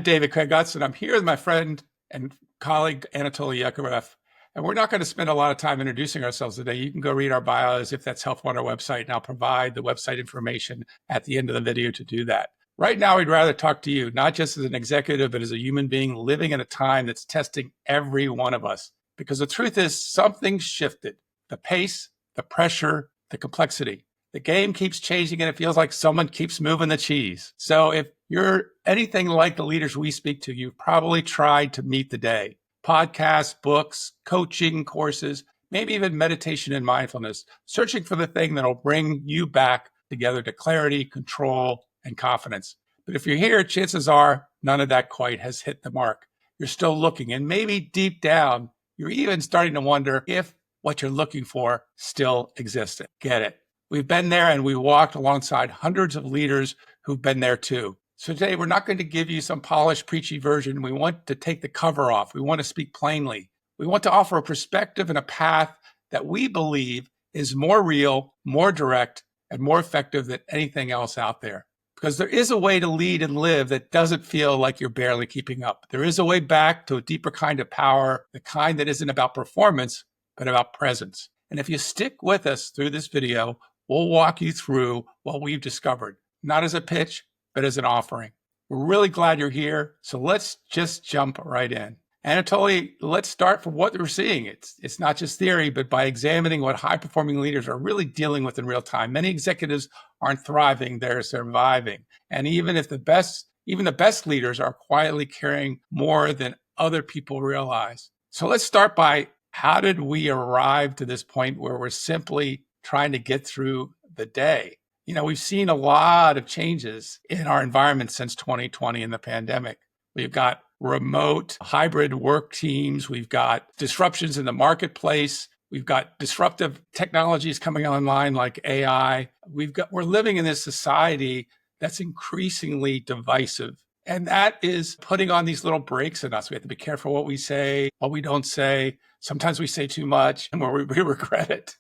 David Craig Utz, and I'm here with my friend and colleague, Anatoly Yekharev. And we're not going to spend a lot of time introducing ourselves today. You can go read our bios if that's helpful on our website, and I'll provide the website information at the end of the video to do that. Right now, we'd rather talk to you, not just as an executive, but as a human being living in a time that's testing every one of us. Because the truth is, something shifted. The pace, the pressure, the complexity. The game keeps changing and it feels like someone keeps moving the cheese. So if you're anything like the leaders we speak to, you've probably tried to meet the day. Podcasts, books, coaching courses, maybe even meditation and mindfulness, searching for the thing that'll bring you back together to clarity, control, and confidence. But if you're here, chances are none of that quite has hit the mark. You're still looking, and maybe deep down, you're even starting to wonder if what you're looking for still existed. Get it? We've been there and we walked alongside hundreds of leaders who've been there too. So today we're not going to give you some polished, preachy version. We want to take the cover off. We want to speak plainly. We want to offer a perspective and a path that we believe is more real, more direct, and more effective than anything else out there. Because there is a way to lead and live that doesn't feel like you're barely keeping up. There is a way back to a deeper kind of power, the kind that isn't about performance, but about presence. And if you stick with us through this video, we'll walk you through what we've discovered, not as a pitch, but as an offering. We're really glad you're here, so let's just jump right in. Anatoly, let's start from what we're seeing. It's not just theory, but by examining what high-performing leaders are really dealing with in real time. Many executives aren't thriving, they're surviving. And even the best leaders are quietly carrying more than other people realize. So let's start by, how did we arrive to this point where we're simply trying to get through the day? You know, we've seen a lot of changes in our environment since 2020 and the pandemic. We've got remote hybrid work teams. We've got disruptions in the marketplace. We've got disruptive technologies coming online like AI. We're living in this society that's increasingly divisive. And that is putting on these little brakes in us. We have to be careful what we say, what we don't say. Sometimes we say too much and we regret it.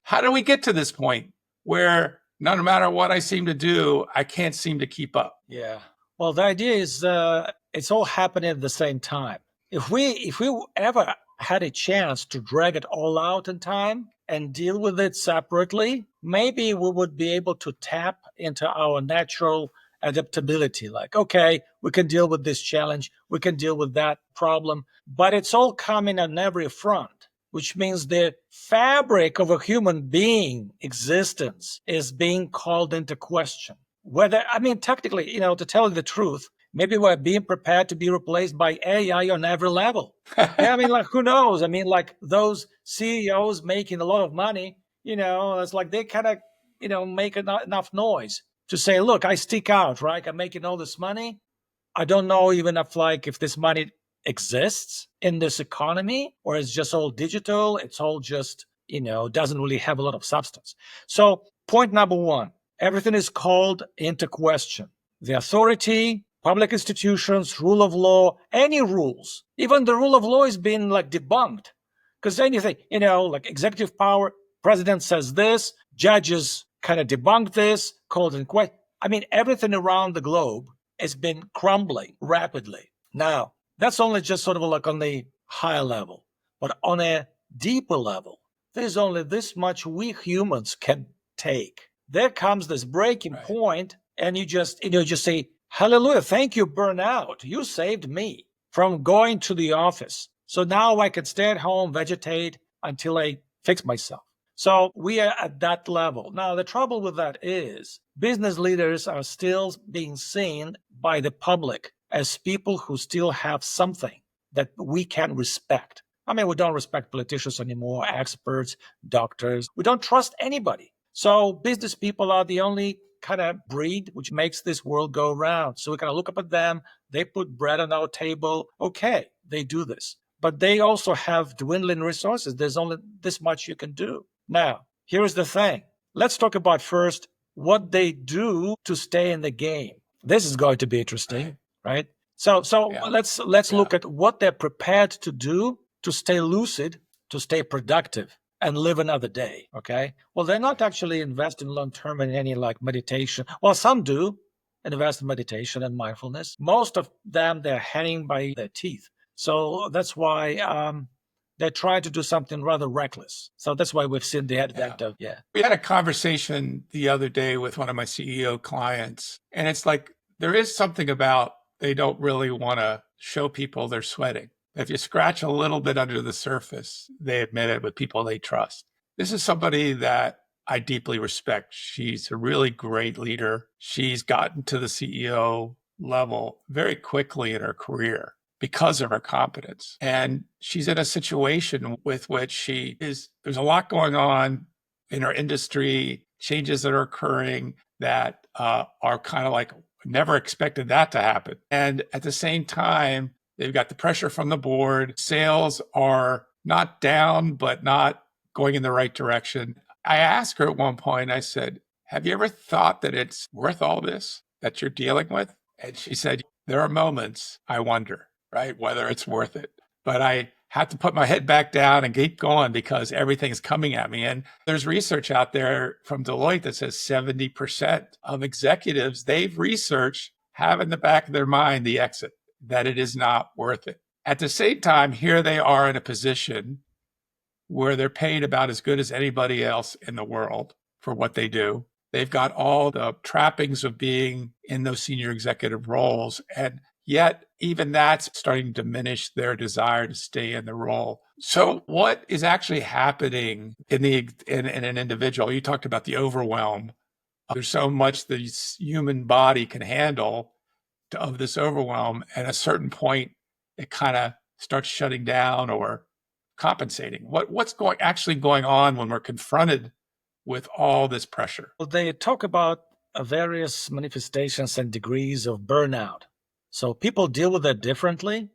How do we get to this point where no matter what I seem to do, I can't seem to keep up? Yeah. Well, the idea is it's all happening at the same time. If we ever had a chance to drag it all out in time and deal with it separately, maybe we would be able to tap into our natural adaptability. Like, okay, we can deal with this challenge, we can deal with that problem, but it's all coming on every front, which means the fabric of a human being existence is being called into question. Technically, to tell you the truth, maybe we're being prepared to be replaced by AI on every level. Who knows? Those CEOs making a lot of money, it's like they kind of, make enough noise to say, look, I stick out, right? I'm making all this money. I don't know even if this money exists in this economy, or it's just all digital. It's all just, doesn't really have a lot of substance. So point number one, everything is called into question. The authority, public institutions, rule of law, any rules, even the rule of law is being debunked. Because anything, executive power, president says this, judges kind of debunk this, called in question. Everything around the globe has been crumbling rapidly. Now, that's only just sort of on the higher level. But on a deeper level, there's only this much we humans can take. There comes this breaking point, and you just say, hallelujah, thank you, burnout. You saved me from going to the office. So now I can stay at home, vegetate until I fix myself. So we are at that level. Now, the trouble with that is business leaders are still being seen by the public as people who still have something that we can respect. We don't respect politicians anymore, experts, doctors. We don't trust anybody. So business people are the only kind of breed which makes this world go round. So we kind of look up at them. They put bread on our table. Okay, they do this. But they also have dwindling resources. There's only this much you can do. Now, here's the thing. Let's talk about first what they do to stay in the game. This is going to be interesting, right? So let's look at what they're prepared to do to stay lucid, to stay productive, and live another day, okay? Well, they're not actually investing long-term in any meditation. Well, some do. invest in meditation and mindfulness. Most of them, they're hanging by their teeth. So that's why they try to do something rather reckless. So that's why we've seen the advent of, We had a conversation the other day with one of my CEO clients, and it's like there is something about they don't really want to show people they're sweating. If you scratch a little bit under the surface, they admit it with people they trust. This is somebody that I deeply respect. She's a really great leader. She's gotten to the CEO level very quickly in her career because of her competence. And she's in a situation with which there's a lot going on in our industry, changes that are occurring that are kind of like never expected that to happen. And at the same time, they've got the pressure from the board. Sales are not down, but not going in the right direction. I asked her at one point, I said, have you ever thought that it's worth all this that you're dealing with? And she said, there are moments I wonder, right, whether it's worth it. But I have to put my head back down and keep going because everything's coming at me. And there's research out there from Deloitte that says 70% of executives they've researched have in the back of their mind the exit, that it is not worth it. At the same time, here they are in a position where they're paid about as good as anybody else in the world for what they do. They've got all the trappings of being in those senior executive roles. And yet, even that's starting to diminish their desire to stay in the role. So what is actually happening in an individual? You talked about the overwhelm. There's so much the human body can handle of this overwhelm. At a certain point, it kind of starts shutting down or compensating. What's actually going on when we're confronted with all this pressure? Well, they talk about various manifestations and degrees of burnout. So people deal with it differently.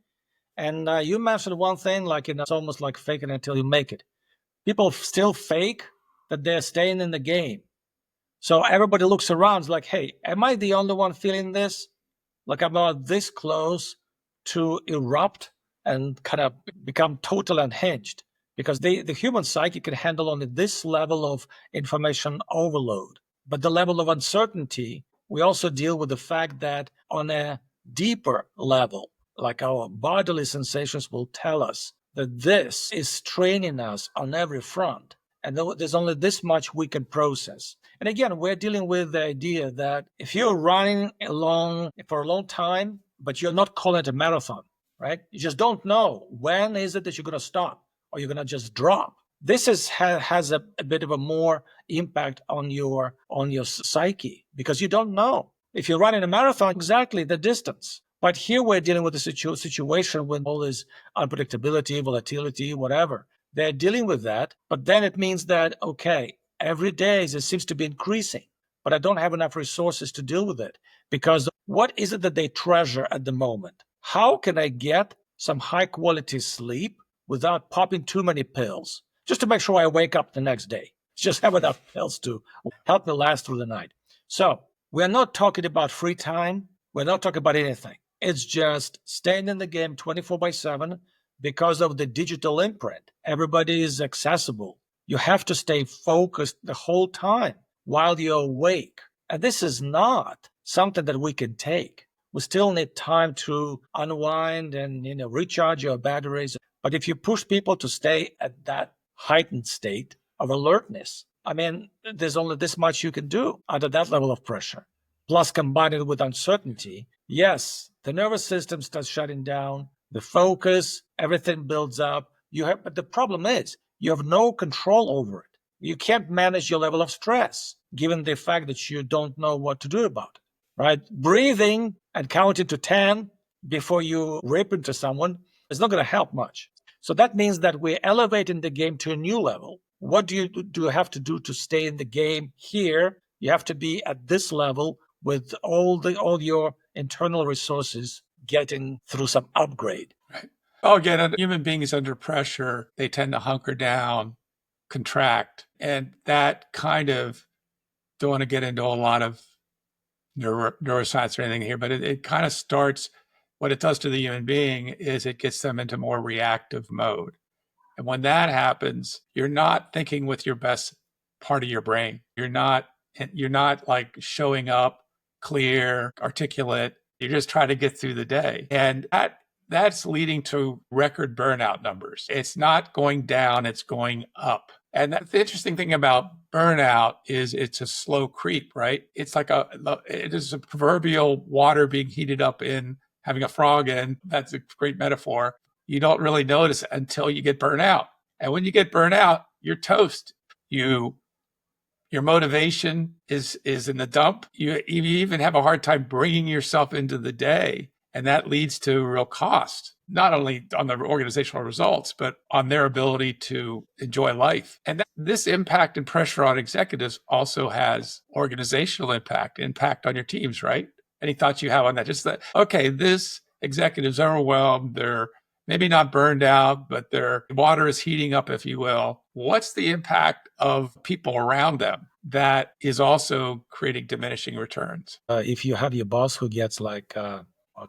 And you mentioned one thing, like it's almost like faking until you make it. People still fake that they're staying in the game. So everybody looks around like, hey, am I the only one feeling this? Like I'm not this close to erupt and kind of become total unhinged, because the human psyche can handle only this level of information overload. But the level of uncertainty, we also deal with the fact that on a deeper level, like our bodily sensations will tell us that this is straining us on every front. And there's only this much we can process. And again, we're dealing with the idea that if you're running along for a long time, but you're not calling it a marathon, right? You just don't know when is it that you're going to stop or you're going to just drop. This has a bit of a more impact on your psyche, because you don't know if you're running a marathon exactly the distance. But here we're dealing with a situation with all this unpredictability, volatility, whatever. They're dealing with that, but then it means that, okay, every day it seems to be increasing, but I don't have enough resources to deal with it, because what is it that they treasure at the moment? How can I get some high quality sleep without popping too many pills, just to make sure I wake up the next day? Just have enough pills to help me last through the night. So we're not talking about free time. We're not talking about anything. It's just staying in the game 24/7 because of the digital imprint. Everybody is accessible. You have to stay focused the whole time while you're awake. And this is not something that we can take. We still need time to unwind and recharge your batteries. But if you push people to stay at that heightened state of alertness, I mean, there's only this much you can do under that level of pressure. Plus, combine it with uncertainty. Yes, the nervous system starts shutting down, the focus, everything builds up. But the problem is you have no control over it. You can't manage your level of stress, given the fact that you don't know what to do about it, right? Breathing and counting to 10 before you rip into someone is not going to help much. So that means that we're elevating the game to a new level. What do you have to do to stay in the game here? You have to be at this level with all your internal resources getting through some upgrade. Right. Oh, again, human beings under pressure, they tend to hunker down, contract, and that kind of, don't want to get into a lot of neuroscience or anything here, but it kind of starts, what it does to the human being is it gets them into more reactive mode. And when that happens, you're not thinking with your best part of your brain. You're not like showing up clear, articulate. You're just trying to get through the day. And that's leading to record burnout numbers. It's not going down, it's going up. And the interesting thing about burnout is it's a slow creep, right? It's like it is a proverbial water being heated up in having a frog in. That's a great metaphor. You don't really notice it until you get burnt out. And when you get burnt out, you're toast. Your motivation is in the dump. You even have a hard time bringing yourself into the day. And that leads to real cost, not only on the organizational results, but on their ability to enjoy life. And this impact and pressure on executives also has organizational impact on your teams, right? Any thoughts you have on that? Just that, okay, this executive's overwhelmed. They're maybe not burned out, but their water is heating up, if you will. What's the impact of people around them that is also creating diminishing returns? If you have your boss who gets like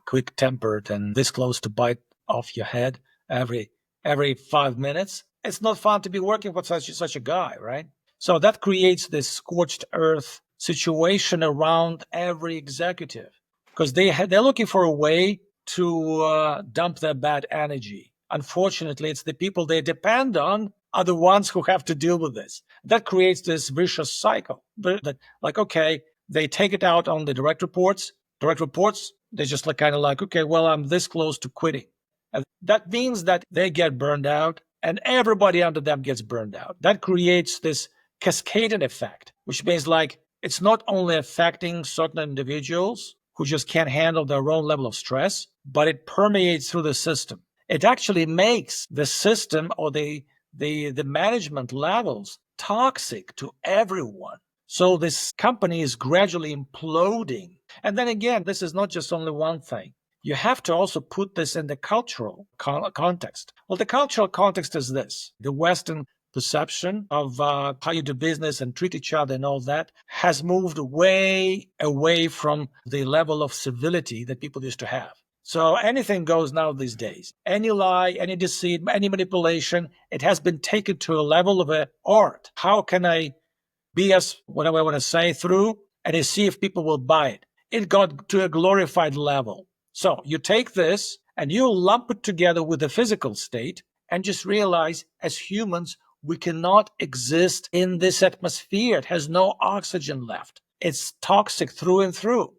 quick tempered and this close to bite off your head every 5 minutes, it's not fun to be working with such a guy, right? So that creates this scorched earth situation around every executive because they're looking for a way to dump their bad energy. Unfortunately, it's the people they depend on are the ones who have to deal with this. That creates this vicious cycle. That, like, okay, they take it out on the direct reports. Direct reports, they're just like kind of like, okay, well, I'm this close to quitting. And that means that they get burned out and everybody under them gets burned out. That creates this cascading effect, which means like it's not only affecting certain individuals who just can't handle their own level of stress, but it permeates through the system. It actually makes the system or the management levels toxic to everyone. So this company is gradually imploding. And then again, this is not just only one thing. You have to also put this in the cultural context. Well, the cultural context is this. The Western perception of how you do business and treat each other and all that has moved way away from the level of civility that people used to have. So anything goes now these days. Any lie, any deceit, any manipulation, it has been taken to a level of art. How can I BS whatever I want to say through and see if people will buy it? It got to a glorified level. So you take this and you lump it together with the physical state and just realize as humans, we cannot exist in this atmosphere. It has no oxygen left. It's toxic through and through.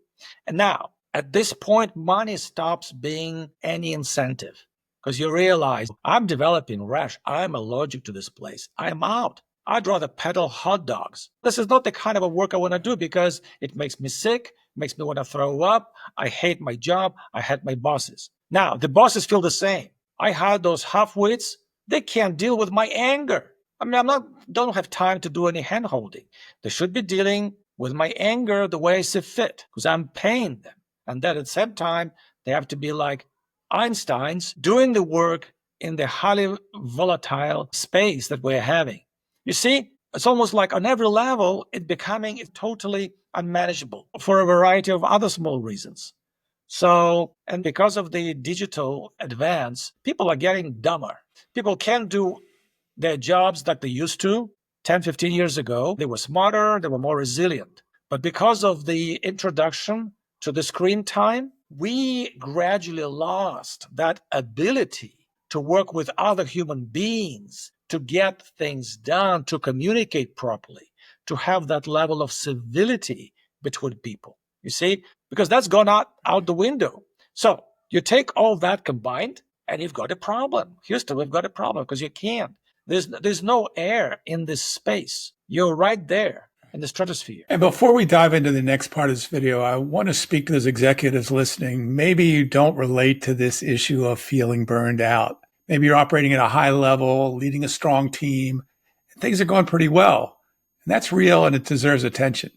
And now, at this point, money stops being any incentive because you realize I'm developing rash. I'm allergic to this place. I'm out. I'd rather peddle hot dogs. This is not the kind of a work I want to do because it makes me sick, makes me want to throw up. I hate my job. I hate my bosses. Now, the bosses feel the same. I hired those half-wits. They can't deal with my anger. I mean, don't have time to do any hand-holding. They should be dealing with my anger the way I see fit because I'm paying them. And then at the same time, they have to be like Einsteins doing the work in the highly volatile space that we're having. You see, it's almost like on every level, it's becoming totally unmanageable for a variety of other small reasons. So, and because of the digital advance, people are getting dumber. People can't do their jobs that they used to 10, 15 years ago. They were smarter, they were more resilient. But because of the introduction to the screen time, we gradually lost that ability to work with other human beings, to get things done, to communicate properly, to have that level of civility between people. You see, because that's gone out the window. So you take all that combined and you've got a problem. Houston, we've got a problem because you can't. There's no air in this space. You're right there in the stratosphere. And before we dive into the next part of this video, I want to speak to those executives listening. Maybe you don't relate to this issue of feeling burned out. Maybe you're operating at a high level, leading a strong team, and things are going pretty well. And that's real and it deserves attention.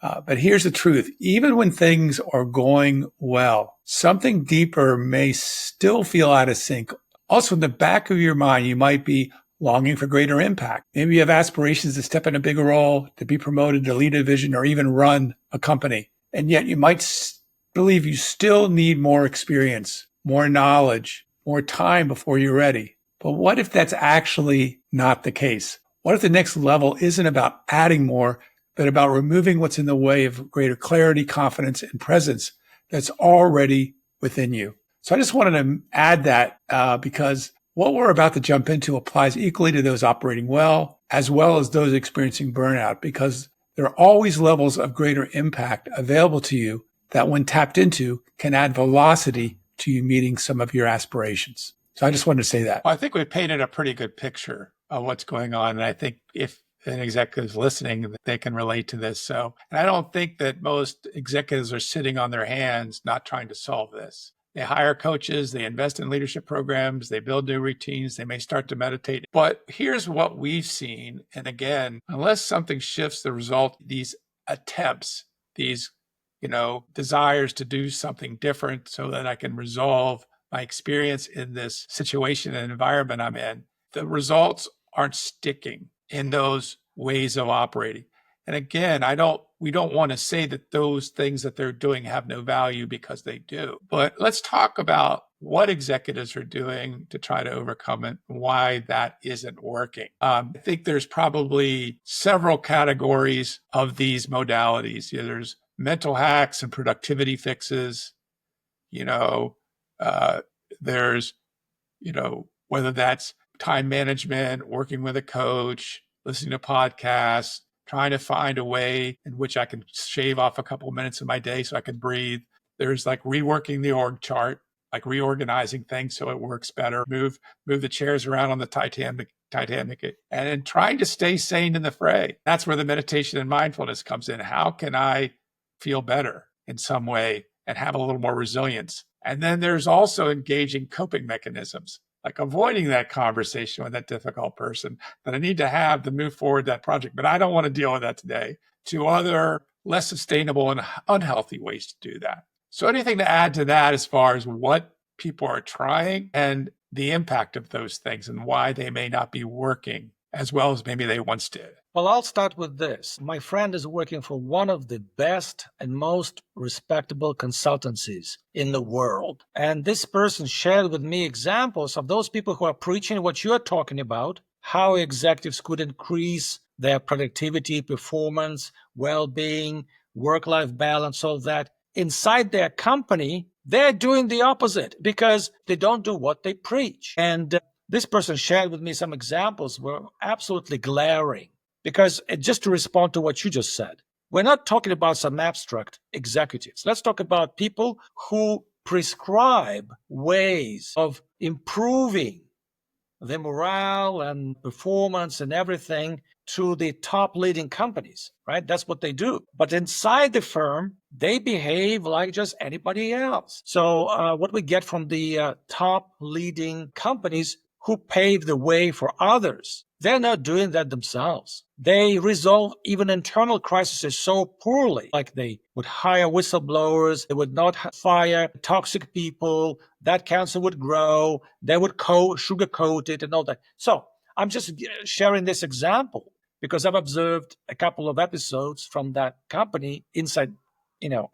But here's the truth. Even when things are going well, something deeper may still feel out of sync. Also, in the back of your mind, you might be longing for greater impact. Maybe you have aspirations to step in a bigger role, to be promoted, to lead a vision, or even run a company. And yet you might believe you still need more experience, more knowledge, more time before you're ready. But what if that's actually not the case? What if the next level isn't about adding more, but about removing what's in the way of greater clarity, confidence, and presence that's already within you. So I just wanted to add that because what we're about to jump into applies equally to those operating well as those experiencing burnout, because there are always levels of greater impact available to you that, when tapped into, can add velocity to you meeting some of your aspirations. So I just wanted to say that. Well, I think we've painted a pretty good picture of what's going on. And I think if an executive is listening, they can relate to this. So, and I don't think that most executives are sitting on their hands not trying to solve this. They hire coaches, they invest in leadership programs, they build new routines, they may start to meditate. But here's what we've seen. And again, unless something shifts the result, these attempts, these desires to do something different so that I can resolve my experience in this situation and environment I'm in, the results aren't sticking in those ways of operating. And again, we don't want to say that those things that they're doing have no value, because they do. But let's talk about what executives are doing to try to overcome it, and why that isn't working. I think there's probably several categories of these modalities. There's mental hacks and productivity fixes. There's, whether that's time management, working with a coach, listening to podcasts, trying to find a way in which I can shave off a couple of minutes of my day so I can breathe. There's like reworking the org chart, like reorganizing things so it works better, move the chairs around on the Titanic, and trying to stay sane in the fray. That's where the meditation and mindfulness comes in. How can I feel better in some way and have a little more resilience? And then there's also engaging coping mechanisms, like avoiding that conversation with that difficult person that I need to have to move forward that project, but I don't want to deal with that today, to other less sustainable and unhealthy ways to do that. So anything to add to that as far as what people are trying and the impact of those things and why they may not be working as well as maybe they once did? Well, I'll start with this. My friend is working for one of the best and most respectable consultancies in the world. And this person shared with me examples of those people who are preaching what you're talking about, how executives could increase their productivity, performance, well-being, work-life balance, all that. Inside their company, they're doing the opposite because they don't do what they preach. And this person shared with me some examples were absolutely glaring. Because just to respond to what you just said, we're not talking about some abstract executives. Let's talk about people who prescribe ways of improving the morale and performance and everything to the top leading companies, right? That's what they do. But inside the firm, they behave like just anybody else. So what we get from the top leading companies who pave the way for others, they're not doing that themselves. They resolve even internal crises so poorly, like they would hire whistleblowers, they would not fire toxic people, that cancer would grow, they would sugarcoat it and all that. So I'm just sharing this example because I've observed a couple of episodes from that company inside,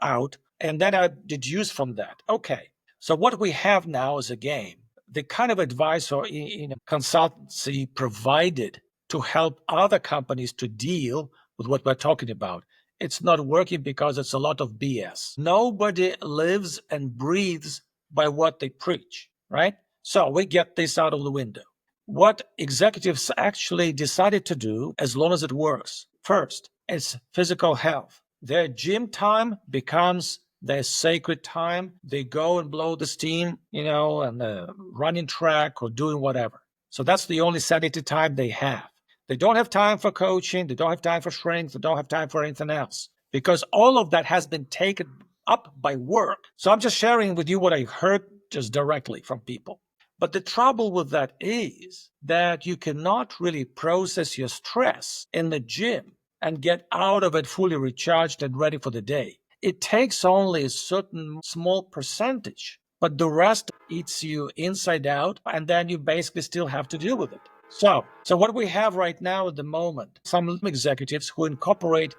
out, and then I deduce from that. Okay, so what we have now is a game. The kind of advice or consultancy provided to help other companies to deal with what we're talking about, it's not working because it's a lot of BS. Nobody lives and breathes by what they preach, right? So we get this out of the window. What executives actually decided to do, as long as it works, first, it's physical health. Their gym time becomes their sacred time. They go and blow the steam, and running track or doing whatever. So that's the only sanity time they have. They don't have time for coaching. They don't have time for strength. They don't have time for anything else because all of that has been taken up by work. So I'm just sharing with you what I heard just directly from people. But the trouble with that is that you cannot really process your stress in the gym and get out of it fully recharged and ready for the day. It takes only a certain small percentage, but the rest eats you inside out, and then you basically still have to deal with it. So what we have right now at the moment, some executives who incorporate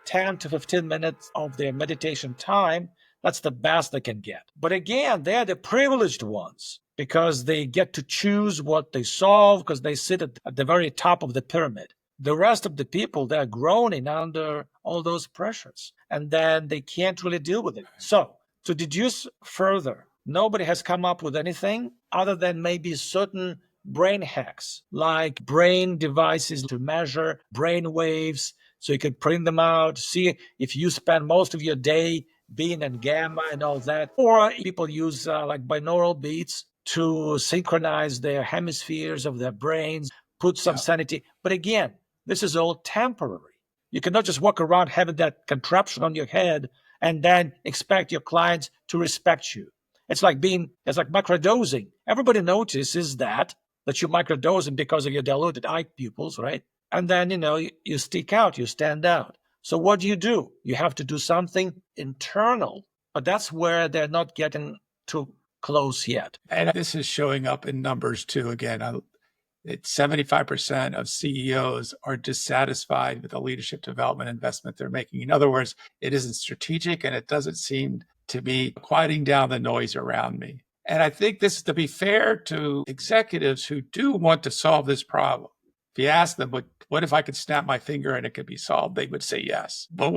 10 to 15 minutes of their meditation time, that's the best they can get. But again, they're the privileged ones because they get to choose what they solve because they sit at the very top of the pyramid. The rest of the people, they're groaning under all those pressures, and then they can't really deal with it. So, to deduce further, nobody has come up with anything other than maybe certain brain hacks, like brain devices to measure brain waves, so you can print them out, see if you spend most of your day being in gamma and all that. Or people use like binaural beats to synchronize their hemispheres of their brains, put some sanity. But again, this is all temporary. You cannot just walk around having that contraption on your head and then expect your clients to respect you. It's like microdosing. Everybody notices that you're microdosing because of your diluted eye pupils, right? And then, you stick out, you stand out. So what do? You have to do something internal, but that's where they're not getting too close yet. And this is showing up in numbers too. Again, it's 75% of CEOs are dissatisfied with the leadership development investment they're making. In other words, it isn't strategic and it doesn't seem to be quieting down the noise around me. And I think this is to be fair to executives who do want to solve this problem. If you ask them, what if I could snap my finger and it could be solved? They would say yes. But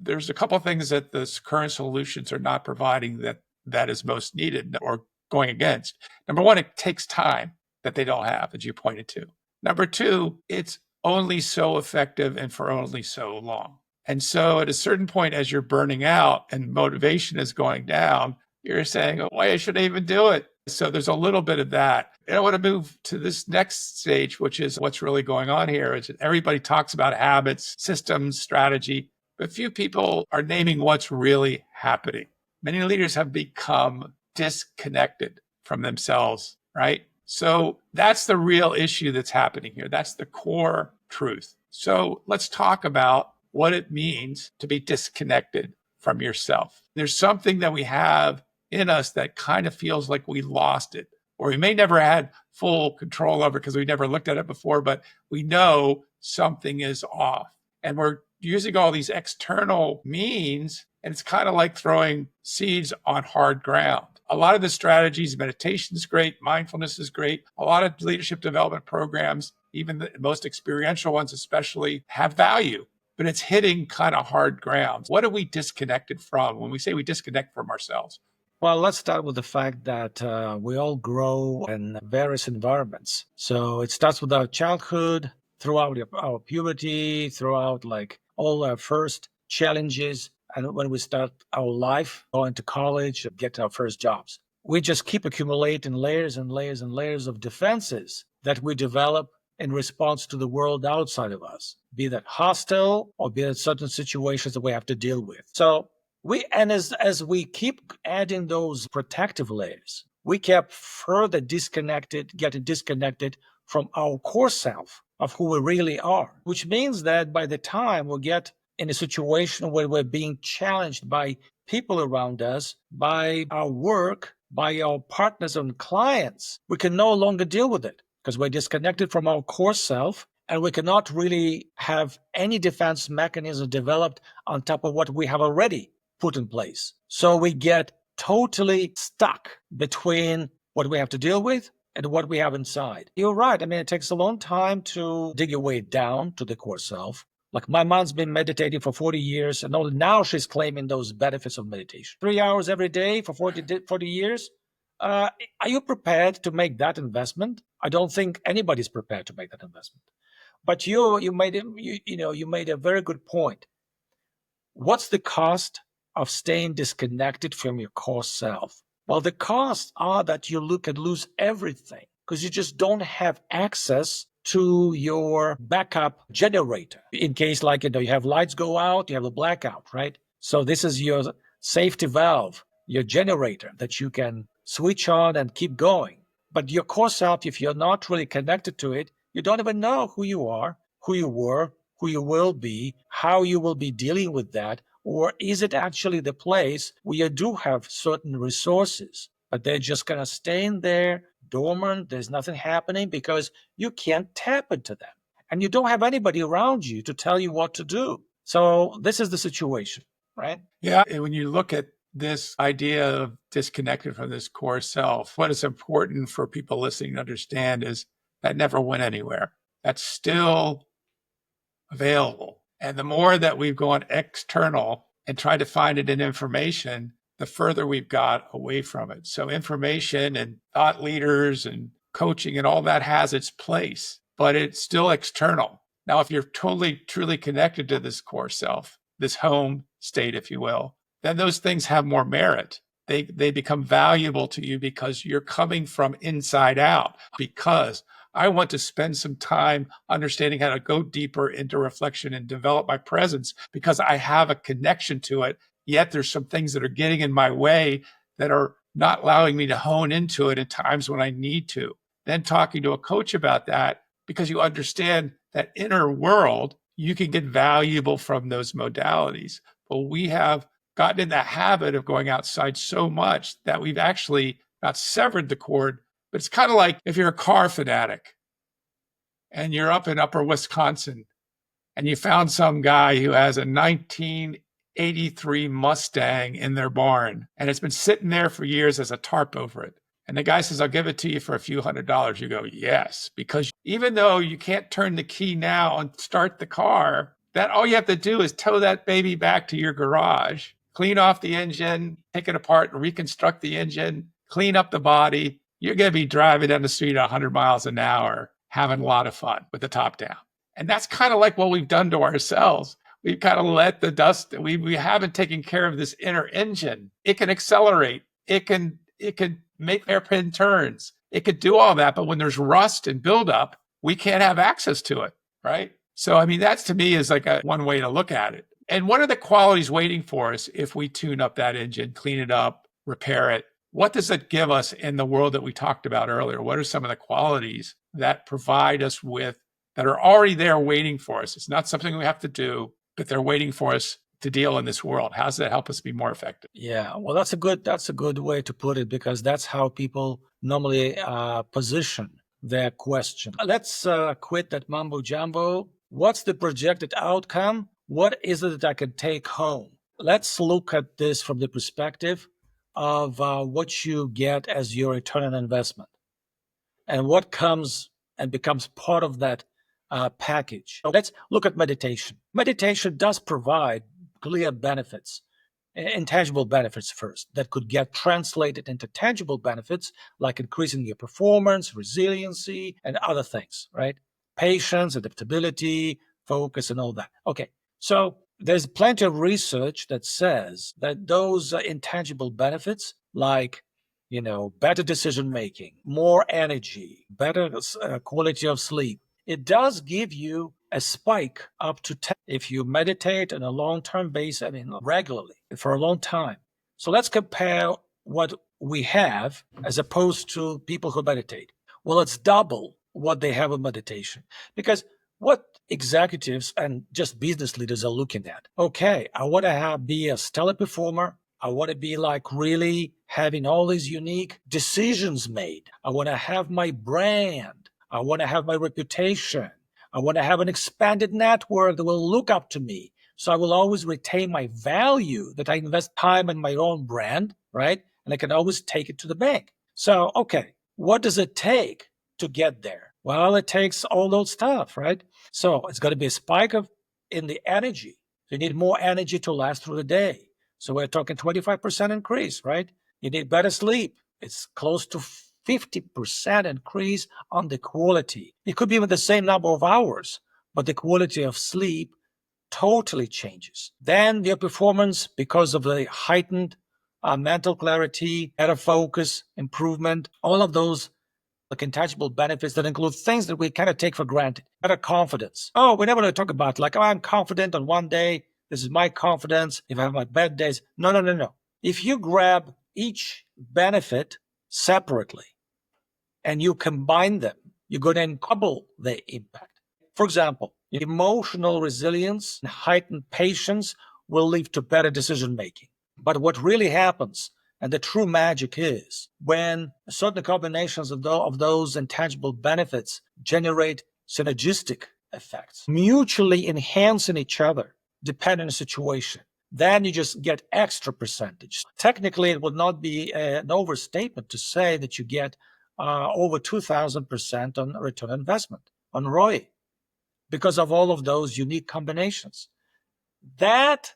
there's a couple of things that the current solutions are not providing that is most needed or going against. Number one, it takes time that they don't have, as you pointed to. Number two, it's only so effective and for only so long. And so at a certain point, as you're burning out and motivation is going down, you're saying, oh, why should I even do it? So there's a little bit of that. And I want to move to this next stage, which is what's really going on here. Is that everybody talks about habits, systems, strategy, but few people are naming what's really happening. Many leaders have become disconnected from themselves, right? So that's the real issue that's happening here. That's the core truth. So let's talk about what it means to be disconnected from yourself. There's something that we have in us that kind of feels like we lost it, or we may never had full control over it because we never looked at it before, but we know something is off. And we're using all these external means, and it's kind of like throwing seeds on hard ground. A lot of the strategies, meditation is great, mindfulness is great. A lot of leadership development programs, even the most experiential ones especially, have value, but it's hitting kind of hard ground. What are we disconnected from when we say we disconnect from ourselves? Well, let's start with the fact that we all grow in various environments. So it starts with our childhood, throughout our puberty, throughout like all our first challenges, and when we start our life, going to college, get our first jobs. We just keep accumulating layers and layers and layers of defenses that we develop in response to the world outside of us, be that hostile or be that certain situations that we have to deal with. So as we keep adding those protective layers, we kept further getting disconnected from our core self of who we really are, which means that by the time we get in a situation where we're being challenged by people around us, by our work, by our partners and clients, we can no longer deal with it because we're disconnected from our core self, and we cannot really have any defense mechanism developed on top of what we have already put in place. So we get totally stuck between what we have to deal with and what we have inside. You're right. I mean, it takes a long time to dig your way down to the core self. Like my mom's been meditating for 40 years, and only now she's claiming those benefits of meditation. 3 hours every day for 40 years. Are you prepared to make that investment? I don't think anybody's prepared to make that investment. But you made a very good point. What's the cost of staying disconnected from your core self? Well, the costs are that you lose everything because you just don't have access to your backup generator in case, like, you have lights go out, you have a blackout, right? So this is your safety valve, your generator that you can switch on and keep going. But your core self, if you're not really connected to it, you don't even know who you are, who you were, who you will be, how you will be dealing with that. Or is it actually the place where you do have certain resources, but they're just going to stay in there dormant? There's nothing happening because you can't tap into them. And you don't have anybody around you to tell you what to do. So this is the situation, right? Yeah. And when you look at this idea of disconnected from this core self, what is important for people listening to understand is that never went anywhere. That's still available. And the more that we've gone external and tried to find it in information, the further we've got away from it. So information and thought leaders and coaching and all that has its place, but it's still external. Now, if you're totally, truly connected to this core self, this home state, if you will, then those things have more merit. They become valuable to you because you're coming from inside out. Because I want to spend some time understanding how to go deeper into reflection and develop my presence because I have a connection to it. Yet there's some things that are getting in my way that are not allowing me to hone into it at times when I need to. Then talking to a coach about that, because you understand that inner world, you can get valuable from those modalities. But we have gotten in the habit of going outside so much that we've actually not severed the cord. But it's kind of like if you're a car fanatic and you're up in upper Wisconsin and you found some guy who has a 1983 Mustang in their barn and it's been sitting there for years as a tarp over it. And the guy says, I'll give it to you for a few $100s. You go, yes, because even though you can't turn the key now and start the car, that all you have to do is tow that baby back to your garage, clean off the engine, take it apart and reconstruct the engine, clean up the body. You're going to be driving down the street at 100 miles an hour, having a lot of fun with the top down. And that's kind of like what we've done to ourselves. We've kind of let the dust, we haven't taken care of this inner engine. It can accelerate. It can make hairpin turns. It could do all that. But when there's rust and buildup, we can't have access to it, right? So, I mean, that's to me is like one way to look at it. And what are the qualities waiting for us if we tune up that engine, clean it up, repair it? What does it give us in the world that we talked about earlier? What are some of the qualities that provide us with, that are already there waiting for us? It's not something we have to do, but they're waiting for us to deal in this world. How does that help us be more effective? Yeah, well, that's a good way to put it, because that's how people normally position their question. Let's quit that mumbo jumbo. What's the projected outcome? What is it that I can take home? Let's look at this from the perspective of what you get as your return on investment and what comes and becomes part of that package. So let's look at meditation. Meditation does provide clear benefits, intangible benefits first, that could get translated into tangible benefits like increasing your performance, resiliency, and other things, right? Patience, adaptability, focus, and all that. Okay, so there's plenty of research that says that those intangible benefits, like better decision making, more energy, better quality of sleep, it does give you a spike up to 10 if you meditate on a long-term basis, regularly for a long time. So let's compare what we have as opposed to people who meditate. Well, it's double what they have in meditation, because what executives and just business leaders are looking at. Okay, I want to be a stellar performer. I want to be like really having all these unique decisions made. I want to have my brand. I want to have my reputation. I want to have an expanded network that will look up to me. So I will always retain my value, that I invest time in my own brand, right? And I can always take it to the bank. So, okay, what does it take to get there? Well, it takes all those stuff, right? So it's got to be a spike in the energy. You need more energy to last through the day. So we're talking 25% increase, right? You need better sleep. It's close to 50% increase on the quality. It could be even the same number of hours, but the quality of sleep totally changes. Then your performance, because of the heightened mental clarity, better focus, improvement, all of those like intangible benefits that include things that we kind of take for granted. Better confidence. Oh, we never talk about like, oh, I'm confident on one day. This is my confidence. If I have my bad days. No. If you grab each benefit separately and you combine them, you're going to double the impact. For example, emotional resilience and heightened patience will lead to better decision making. But what really happens, and the true magic is, when certain combinations of those intangible benefits generate synergistic effects, mutually enhancing each other, depending on the situation, then you just get extra percentage. Technically, it would not be an overstatement to say that you get over 2,000% on return on investment, on ROI. because of all of those unique combinations. That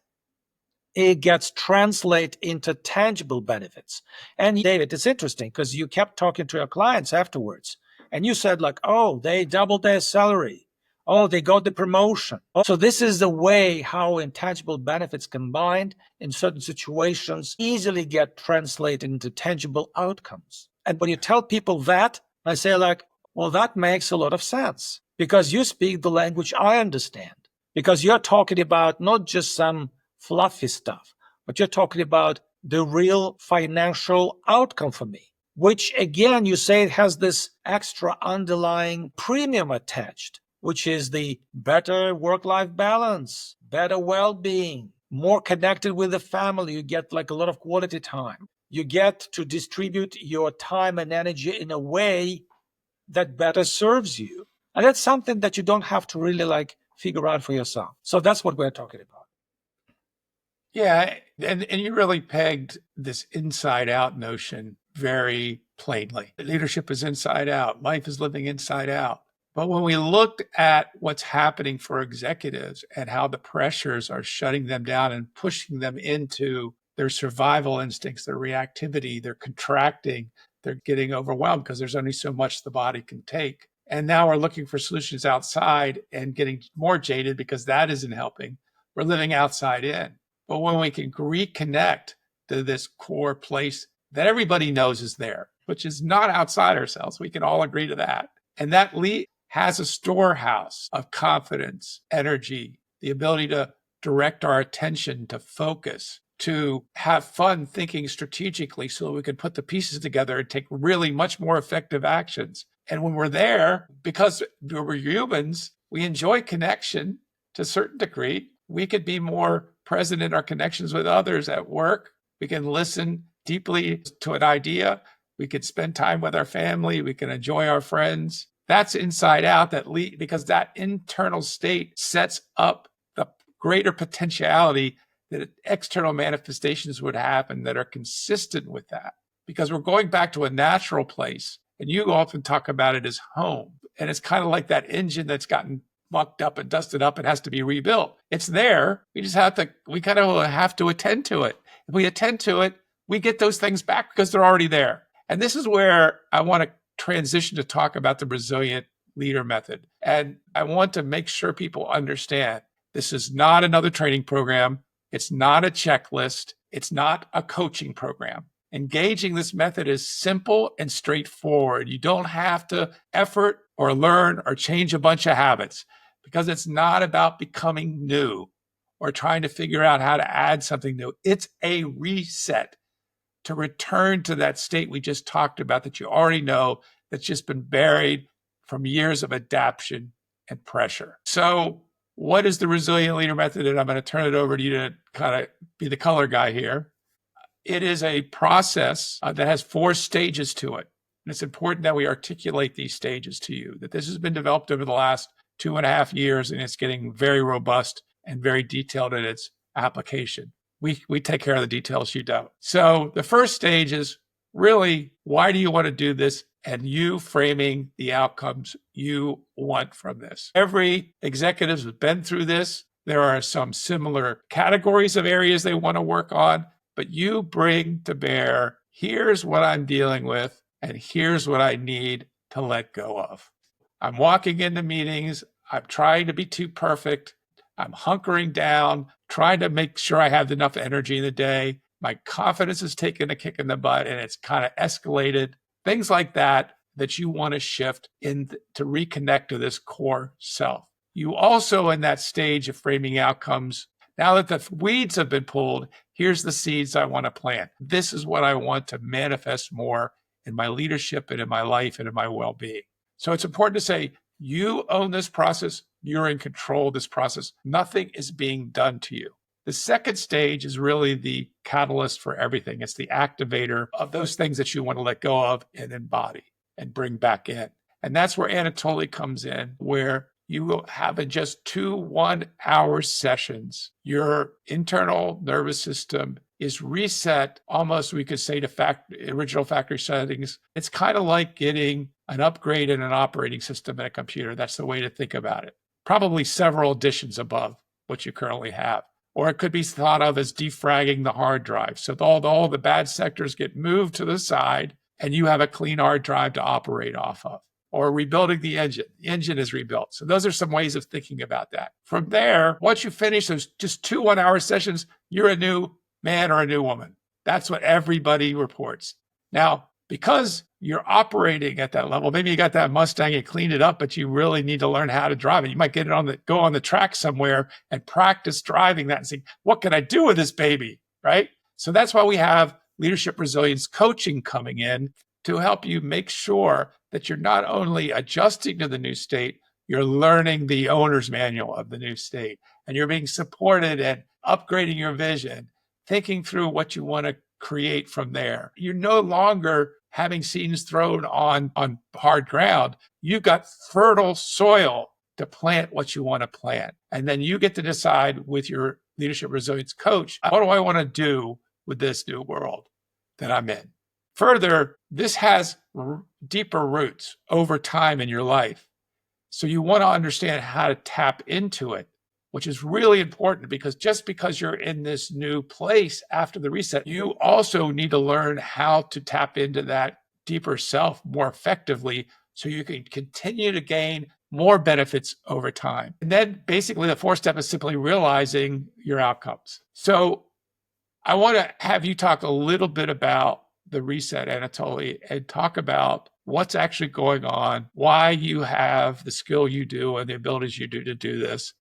it gets translated into tangible benefits. And David, it's interesting because you kept talking to your clients afterwards and you said like, oh, they doubled their salary. Oh, they got the promotion. So this is the way how intangible benefits combined in certain situations easily get translated into tangible outcomes. And when you tell people that, I say like, well, that makes a lot of sense because you speak the language I understand, because you're talking about not just some fluffy stuff, but you're talking about the real financial outcome for me, which again, you say it has this extra underlying premium attached, which is the better work-life balance, better well-being, more connected with the family. You get like a lot of quality time. You get to distribute your time and energy in a way that better serves you. And that's something that you don't have to really like figure out for yourself. So that's what we're talking about. Yeah, and you really pegged this inside out notion very plainly. Leadership is inside out, life is living inside out. But when we looked at what's happening for executives and how the pressures are shutting them down and pushing them into their survival instincts, their reactivity, they're contracting, they're getting overwhelmed because there's only so much the body can take. And now we're looking for solutions outside and getting more jaded because that isn't helping. We're living outside in. But when we can reconnect to this core place that everybody knows is there, which is not outside ourselves, we can all agree to that. And that has a storehouse of confidence, energy, the ability to direct our attention, to focus, to have fun thinking strategically so that we can put the pieces together and take really much more effective actions. And when we're there, because we're humans, we enjoy connection to a certain degree. We could be more present in our connections with others at work. We can listen deeply to an idea. We could spend time with our family. We can enjoy our friends. That's inside out, because that internal state sets up the greater potentiality that external manifestations would happen that are consistent with that. Because we're going back to a natural place. And you often talk about it as home. And it's kind of like that engine that's gotten mucked up and dusted up and has to be rebuilt. It's there. We kind of have to attend to it. If we attend to it, we get those things back because they're already there. And this is where I want to transition to talk about the resilient leader method. And I want to make sure people understand this is not another training program. It's not a checklist. It's not a coaching program. Engaging this method is simple and straightforward. You don't have to effort or learn or change a bunch of habits because it's not about becoming new or trying to figure out how to add something new. It's a reset to return to that state we just talked about that you already know, that's just been buried from years of adaptation and pressure. So what is the resilient leader method? And I'm going to turn it over to you to kind of be the color guy here. It is a process that has 4 stages to it. And it's important that we articulate these stages to you, that this has been developed over the last 2.5 years, and it's getting very robust and very detailed in its application. We take care of the details, you don't. So the first stage is really, why do you want to do this? And you framing the outcomes you want from this. Every executive has been through this. There are some similar categories of areas they want to work on, but you bring to bear, here's what I'm dealing with, and here's what I need to let go of. I'm walking into meetings. I'm trying to be too perfect. I'm hunkering down, trying to make sure I have enough energy in the day. My confidence is taking a kick in the butt and it's kind of escalated. Things like that you want to shift in to reconnect to this core self. You also, in that stage of framing outcomes, now that the weeds have been pulled, here's the seeds I want to plant. This is what I want to manifest more in my leadership and in my life and in my well-being. So it's important to say, you own this process. You're in control of this process. Nothing is being done to you. The second stage is really the catalyst for everything. It's the activator of those things that you want to let go of and embody and bring back in. And that's where Anatoly comes in, where you will have in just 2 1-hour sessions, your internal nervous system is reset almost, we could say, to original factory settings. It's kind of like getting an upgrade in an operating system in a computer. That's the way to think about it. probably several editions above what you currently have. Or it could be thought of as defragging the hard drive. So all the bad sectors get moved to the side and you have a clean hard drive to operate off of. Or rebuilding the engine. The engine is rebuilt. So those are some ways of thinking about that. From there, once you finish those just 2 1-hour sessions, you're a new man or a new woman. That's what everybody reports. Now, because you're operating at that level, maybe you got that Mustang, you cleaned it up, but you really need to learn how to drive it. You might go on the track somewhere and practice driving that and say, what can I do with this baby, right? So that's why we have leadership resilience coaching coming in to help you make sure that you're not only adjusting to the new state, you're learning the owner's manual of the new state, and you're being supported and upgrading your vision, thinking through what you want to create from there. You're no longer having seeds thrown on hard ground. You've got fertile soil to plant what you want to plant. And then you get to decide with your leadership resilience coach, what do I want to do with this new world that I'm in? Further, this has deeper roots over time in your life. So you want to understand how to tap into it, which is really important, because just because you're in this new place after the reset, you also need to learn how to tap into that deeper self more effectively so you can continue to gain more benefits over time. And then basically the 4th step is simply realizing your outcomes. So I want to have you talk a little bit about the reset, Anatoly, and talk about what's actually going on, why you have the skill you do and the abilities you do to do this,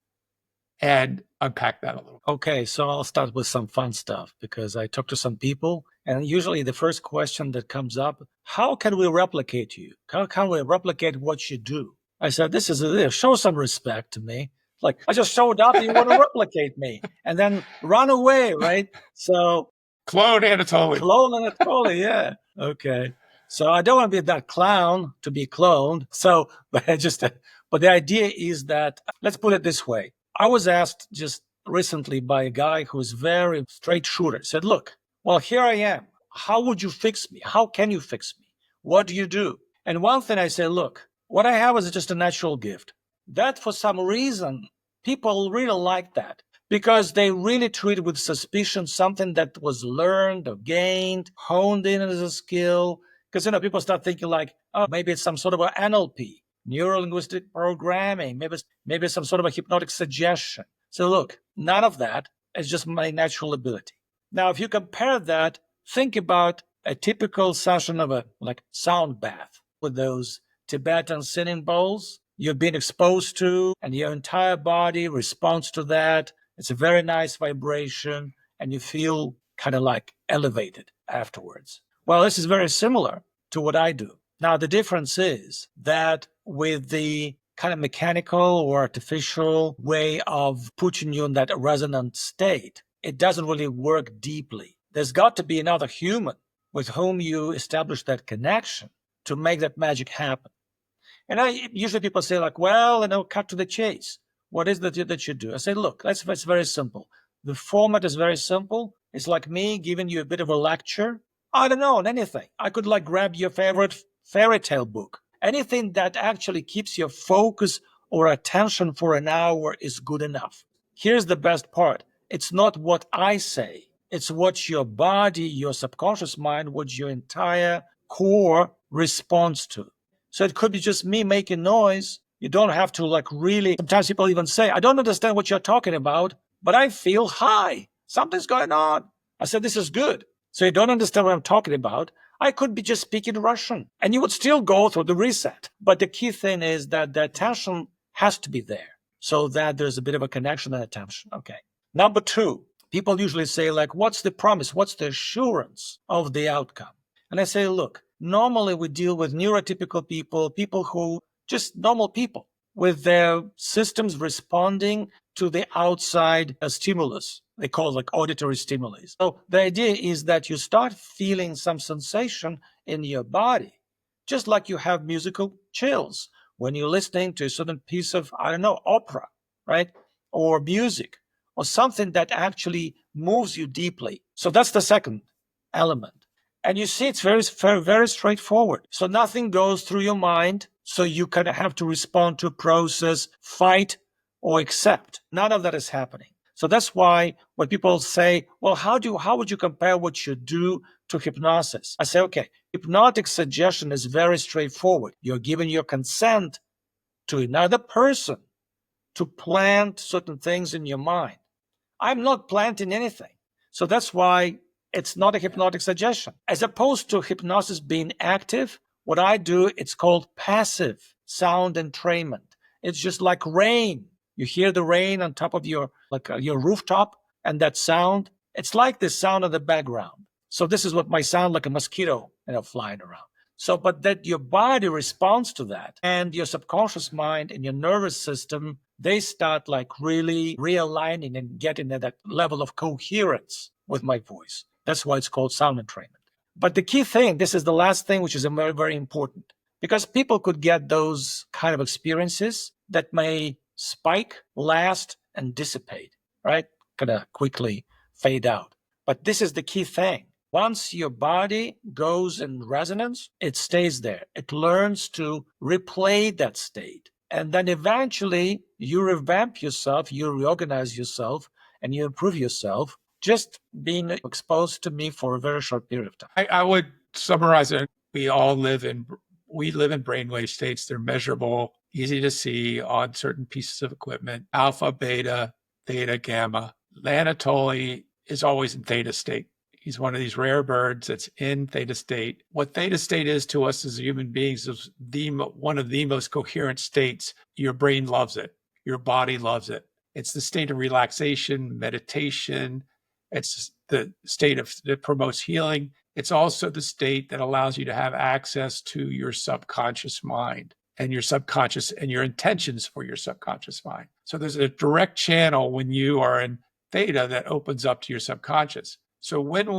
and unpack that a little. Okay, so I'll start with some fun stuff, because I talk to some people, and usually the first question that comes up, how can we replicate you? How can we replicate what you do? I said, this is it. Show some respect to me. Like, I just showed up and you want to replicate me and then run away, right? So clone Anatoly. Clone Anatoly, yeah. Okay. So I don't want to be that clown to be cloned. So, but the idea is that, let's put it this way. I was asked just recently by a guy who's very straight shooter. Said, look, well, here I am. How would you fix me? How can you fix me? What do you do? And one thing I say, look, what I have is just a natural gift. That for some reason, people really like that, because they really treat with suspicion something that was learned or gained, honed in as a skill. Because, people start thinking like, oh, maybe it's some sort of an NLP, neuro-linguistic programming, maybe some sort of a hypnotic suggestion. So look, none of that is just my natural ability. Now, if you compare that, think about a typical session of a sound bath with those Tibetan singing bowls you've been exposed to, and your entire body responds to that. It's a very nice vibration, and you feel kind of like elevated afterwards. Well, this is very similar to what I do. Now, the difference is that with the kind of mechanical or artificial way of putting you in that resonant state, it doesn't really work deeply. There's got to be another human with whom you establish that connection to make that magic happen. And usually people say well, cut to the chase. What is it that you do? I say, look, that's very simple. The format is very simple. It's like me giving you a bit of a lecture. I don't know, on anything. I could grab your favorite fairy tale book. Anything that actually keeps your focus or attention for an hour is good enough. Here's the best part. It's not what I say. It's what your body, your subconscious mind, what your entire core responds to. So it could be just me making noise. You don't have to really, sometimes people even say, I don't understand what you're talking about, but I feel high. Something's going on. I said, this is good. So you don't understand what I'm talking about. I could be just speaking Russian and you would still go through the reset. But the key thing is that the attention has to be there so that there's a bit of a connection and attention. Okay. Number 2, people usually say what's the promise? What's the assurance of the outcome? And I say, look, normally we deal with neurotypical people who just normal people with their systems responding to the outside stimulus. They call it auditory stimuli. So the idea is that you start feeling some sensation in your body, just like you have musical chills when you're listening to a certain piece of, opera, right? Or music, or something that actually moves you deeply. So that's the second element. And you see, it's very, very, very straightforward. So nothing goes through your mind. So you kind of have to respond to process, fight, or accept. None of that is happening. So that's why when people say, well, how would you compare what you do to hypnosis? I say, okay, hypnotic suggestion is very straightforward. You're giving your consent to another person to plant certain things in your mind. I'm not planting anything. So that's why it's not a hypnotic suggestion. As opposed to hypnosis being active, what I do, it's called passive sound entrainment. It's just like rain. You hear the rain on top of your rooftop, and that sound, it's like the sound of the background. So this is what might sound like a mosquito, flying around. So, but that your body responds to that, and your subconscious mind and your nervous system, they start like really realigning and getting at that level of coherence with my voice. That's why it's called sound entrainment. But the key thing, this is the last thing, which is very, very important, because people could get those kind of experiences that may spike, last, and dissipate, right? Kind of quickly fade out. But this is the key thing. Once your body goes in resonance, it stays there. It learns to replay that state. And then eventually you revamp yourself, you reorganize yourself, and you improve yourself just being exposed to me for a very short period of time. I would summarize it. We live in brainwave states. They're measurable, easy to see on certain pieces of equipment. Alpha, beta, theta, gamma. Anatoly is always in theta state. He's one of these rare birds that's in theta state. What theta state is to us as human beings is one of the most coherent states. Your brain loves it. Your body loves it. It's the state of relaxation, meditation. It's the state that promotes healing. It's also the state that allows you to have access to your subconscious mind and your subconscious and your intentions for your subconscious mind. So there's a direct channel when you are in theta that opens up to your subconscious. So when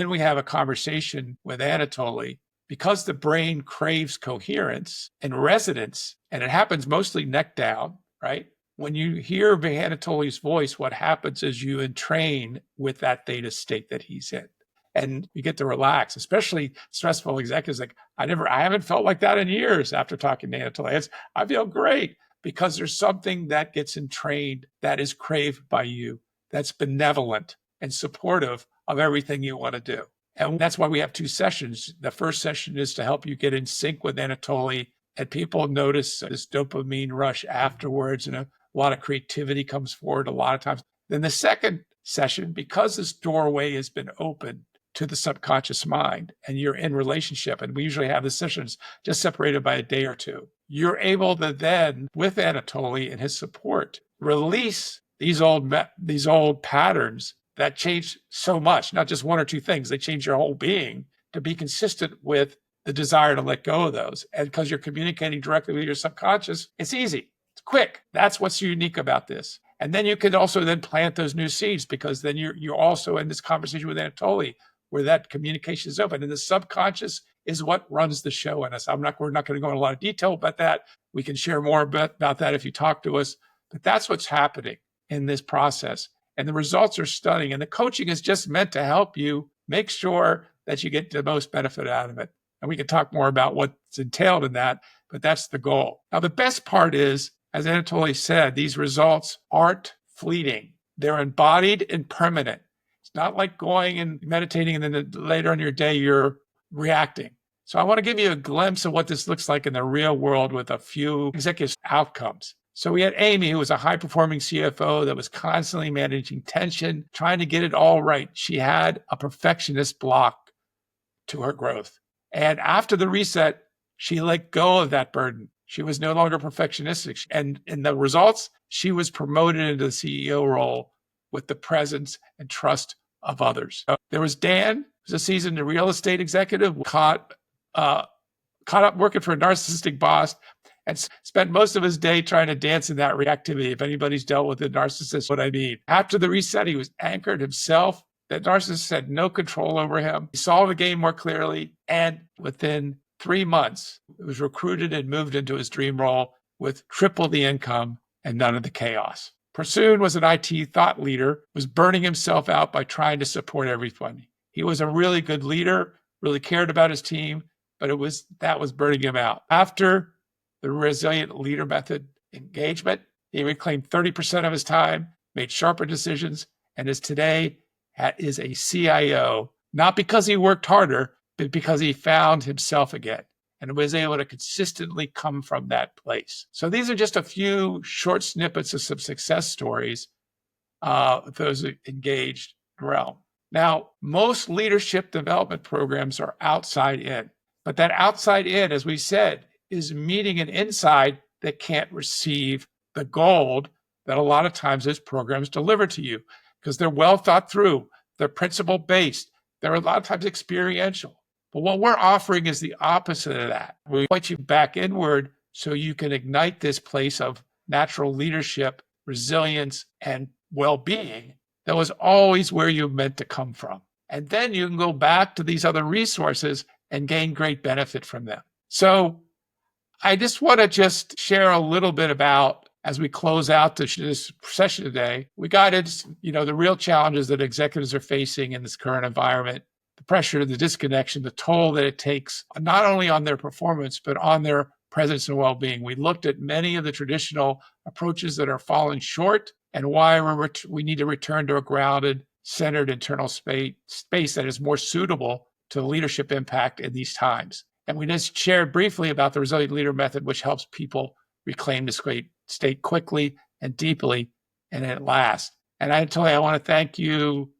we have a conversation with Anatoly, because the brain craves coherence and resonance, and it happens mostly neck down, right? When you hear Anatoly's voice, what happens is you entrain with that theta state that he's in. And you get to relax, especially stressful executives. Like, I haven't felt like that in years after talking to Anatoly. I feel great because there's something that gets entrained that is craved by you, that's benevolent and supportive of everything you want to do. And that's why we have 2 sessions. The first session is to help you get in sync with Anatoly, and people notice this dopamine rush afterwards, and a lot of creativity comes forward a lot of times. Then the second session, because this doorway has been opened to the subconscious mind and you're in relationship, and we usually have the sessions just separated by a day or 2, you're able to then, with Anatoly and his support, release these old patterns that change so much, not just 1 or 2 things. They change your whole being to be consistent with the desire to let go of those. And because you're communicating directly with your subconscious, it's easy. It's quick. That's what's unique about this. And then you can also then plant those new seeds, because then you're also in this conversation with Anatoly where that communication is open. And the subconscious is what runs the show in us. We're not going to go into a lot of detail about that. We can share more about that if you talk to us. But that's what's happening in this process. And the results are stunning. And the coaching is just meant to help you make sure that you get the most benefit out of it. And we can talk more about what's entailed in that, but that's the goal. Now, the best part is, as Anatoly said, these results aren't fleeting. They're embodied and permanent. It's not like going and meditating and then later in your day, you're reacting. So I want to give you a glimpse of what this looks like in the real world with a few executive outcomes. So we had Amy, who was a high-performing CFO that was constantly managing tension, trying to get it all right. She had a perfectionist block to her growth. And after the reset, she let go of that burden. She was no longer perfectionistic. And in the results, she was promoted into the CEO role with the presence and trust of others. There was Dan, who's a seasoned real estate executive, caught up working for a narcissistic boss, and spent most of his day trying to dance in that reactivity. If anybody's dealt with a narcissist, what I mean. After the reset, he was anchored himself. That narcissist had no control over him. He saw the game more clearly. And within 3 months, he was recruited and moved into his dream role with triple the income and none of the chaos. Pursoon was an IT thought leader, was burning himself out by trying to support everyone. He was a really good leader, really cared about his team, but that was burning him out. After the resilient leader method engagement, He reclaimed 30% of his time, made sharper decisions, and is today is a CIO, not because he worked harder, but because he found himself again and was able to consistently come from that place. So these are just a few short snippets of some success stories of those engaged realm. Now, most leadership development programs are outside in, but that outside in, as we said, is meeting an inside that can't receive the gold that a lot of times those programs deliver to you because they're well thought through, they're principle based, they're a lot of times experiential. But what we're offering is the opposite of that. We point you back inward so you can ignite this place of natural leadership, resilience, and well-being that was always where you meant to come from. And then you can go back to these other resources and gain great benefit from them. So I just want to share a little bit about, as we close out this session today, we got into, the real challenges that executives are facing in this current environment, the pressure, the disconnection, the toll that it takes, not only on their performance, but on their presence and well-being. We looked at many of the traditional approaches that are falling short and why we need to return to a grounded, centered internal space that is more suitable to leadership impact in these times. And we just shared briefly about the Resilient Leader Method, which helps people reclaim this great state quickly and deeply and at last. And I want to thank you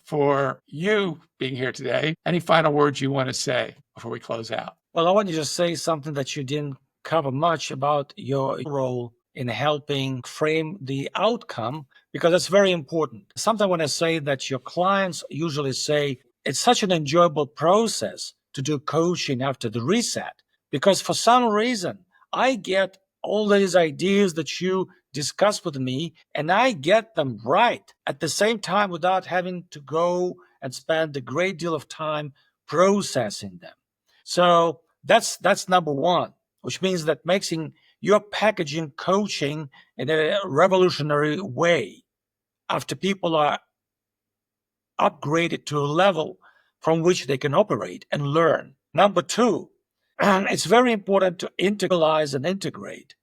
for you being here today. Any final words you want to say before we close out? Well, I want you to say something that you didn't cover much about your role in helping frame the outcome, because it's very important. Sometimes when I say that your clients usually say it's such an enjoyable process to do coaching after the reset, because for some reason, I get all these ideas that you discuss with me, and I get them right at the same time without having to go and spend a great deal of time processing them. So that's number one, which means that you're packaging coaching in a revolutionary way after people are upgraded to a level from which they can operate and learn. Number two, it's very important to integralize and integrate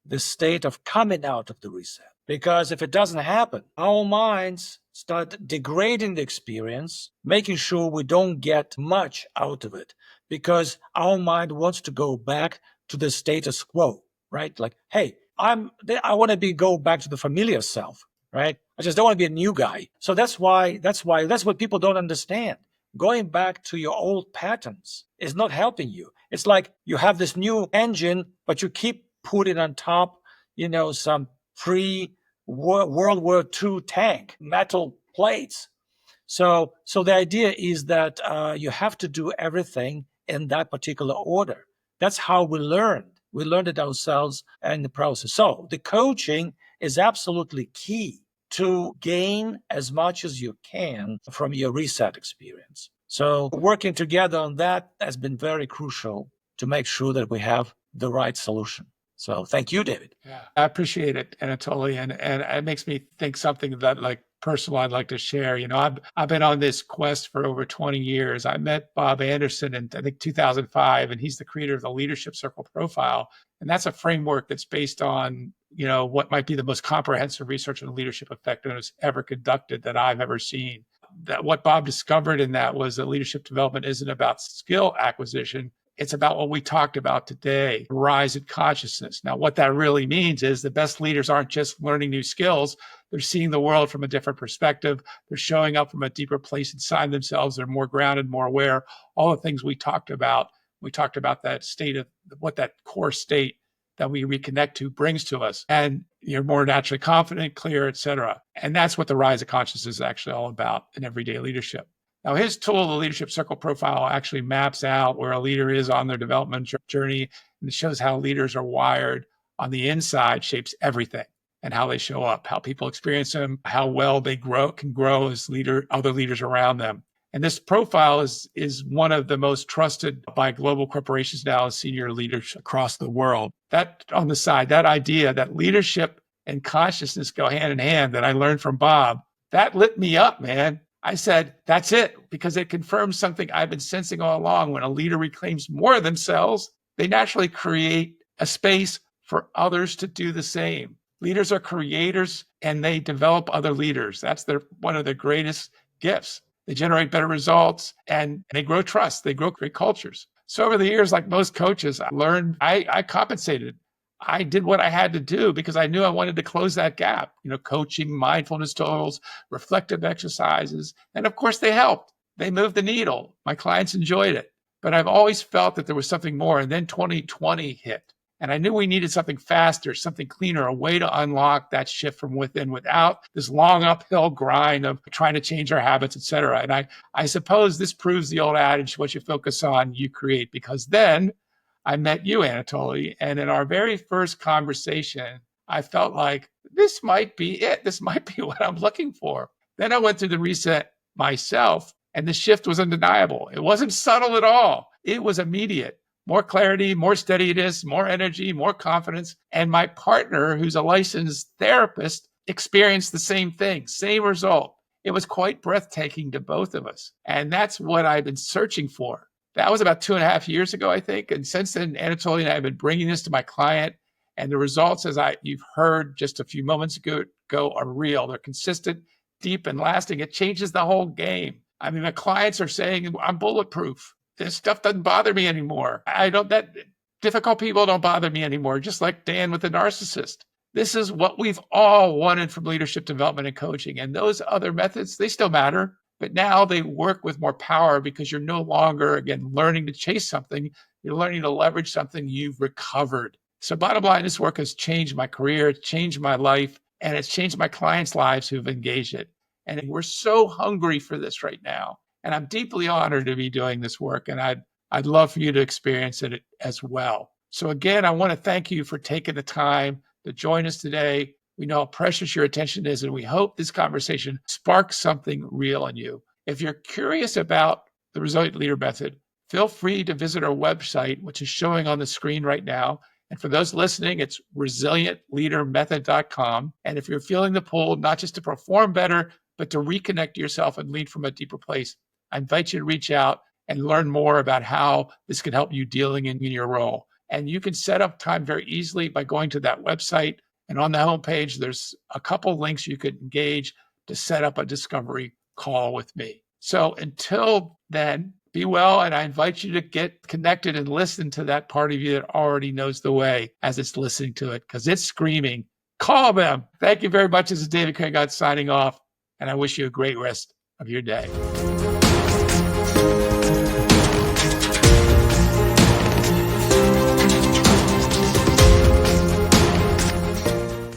the state of coming out of the reset. Because if it doesn't happen, our minds start degrading the experience, making sure we don't get much out of it, because our mind wants to go back to the status quo, right? Like, hey, I want to go back to the familiar self, right? I just don't want to be a new guy. So that's what people don't understand. Going back to your old patterns is not helping you. It's like you have this new engine, but you keep putting on top, some pre-World War II tank, metal plates. So the idea is that you have to do everything in that particular order. That's how we learned. We learned it ourselves in the process. So the coaching is absolutely key to gain as much as you can from your reset experience. So working together on that has been very crucial to make sure that we have the right solution. So thank you, David. Yeah, I appreciate it, Anatoly. And it makes me think something that personal I'd like to share. I've been on this quest for over 20 years. I met Bob Anderson in, I think, 2005, and he's the creator of the Leadership Circle Profile. And that's a framework that's based on, what might be the most comprehensive research on leadership effectiveness ever conducted that I've ever seen. That what Bob discovered in that was that leadership development isn't about skill acquisition. It's about what we talked about today, rise in consciousness. Now, what that really means is the best leaders aren't just learning new skills. They're seeing the world from a different perspective. They're showing up from a deeper place inside themselves. They're more grounded, more aware, all the things we talked about. We talked about that state of what that core state that we reconnect to brings to us. And you're more naturally confident, clear, et cetera. And that's what the rise of consciousness is actually all about in everyday leadership. Now, his tool, the Leadership Circle Profile, actually maps out where a leader is on their development journey, and it shows how leaders are wired on the inside, shapes everything, and how they show up, how people experience them, how well they can grow as other leaders around them. And this profile is one of the most trusted by global corporations now as senior leaders across the world. That on the side, that idea that leadership and consciousness go hand in hand that I learned from Bob, that lit me up, man. I said, that's it, because it confirms something I've been sensing all along. When a leader reclaims more of themselves, they naturally create a space for others to do the same. Leaders are creators and they develop other leaders. That's one of their greatest gifts. They generate better results and they grow trust. They grow great cultures. So over the years, like most coaches, I learned, I compensated. I did what I had to do because I knew I wanted to close that gap. Coaching, mindfulness tools, reflective exercises. And of course, they helped. They moved the needle. My clients enjoyed it. But I've always felt that there was something more. And then 2020 hit. And I knew we needed something faster, something cleaner, a way to unlock that shift from within without this long uphill grind of trying to change our habits, et cetera. And I suppose this proves the old adage, what you focus on, you create, because then I met you, Anatoly. And in our very first conversation, I felt like this might be it. This might be what I'm looking for. Then I went through the reset myself, and the shift was undeniable. It wasn't subtle at all. It was immediate. More clarity, more steadiness, more energy, more confidence. And my partner, who's a licensed therapist, experienced the same thing, same result. It was quite breathtaking to both of us. And that's what I've been searching for. That was about 2.5 years ago, I think. And since then, Anatoly and I have been bringing this to my client. And the results, as you've heard just a few moments ago, are real. They're consistent, deep, and lasting. It changes the whole game. I mean, my clients are saying, I'm bulletproof. This stuff doesn't bother me anymore. That difficult people don't bother me anymore, just like Dan with the narcissist. This is what we've all wanted from leadership development and coaching. And those other methods, they still matter, but now they work with more power because you're no longer, again, learning to chase something. You're learning to leverage something you've recovered. So bottom line, this work has changed my career, it's changed my life, and it's changed my clients' lives who've engaged it. And we're so hungry for this right now. And I'm deeply honored to be doing this work, and I'd love for you to experience it as well. So again, I want to thank you for taking the time to join us today. We know how precious your attention is, and we hope this conversation sparks something real in you. If you're curious about the Resilient Leader Method, feel free to visit our website, which is showing on the screen right now. And for those listening, it's resilientleadermethod.com. And if you're feeling the pull, not just to perform better, but to reconnect yourself and lead from a deeper place, I invite you to reach out and learn more about how this can help you dealing in your role. And you can set up time very easily by going to that website. And on the homepage, there's a couple links you could engage to set up a discovery call with me. So until then, be well. And I invite you to get connected and listen to that part of you that already knows the way as it's listening to it, because it's screaming, call them. Thank you very much. This is David Craigott signing off. And I wish you a great rest of your day.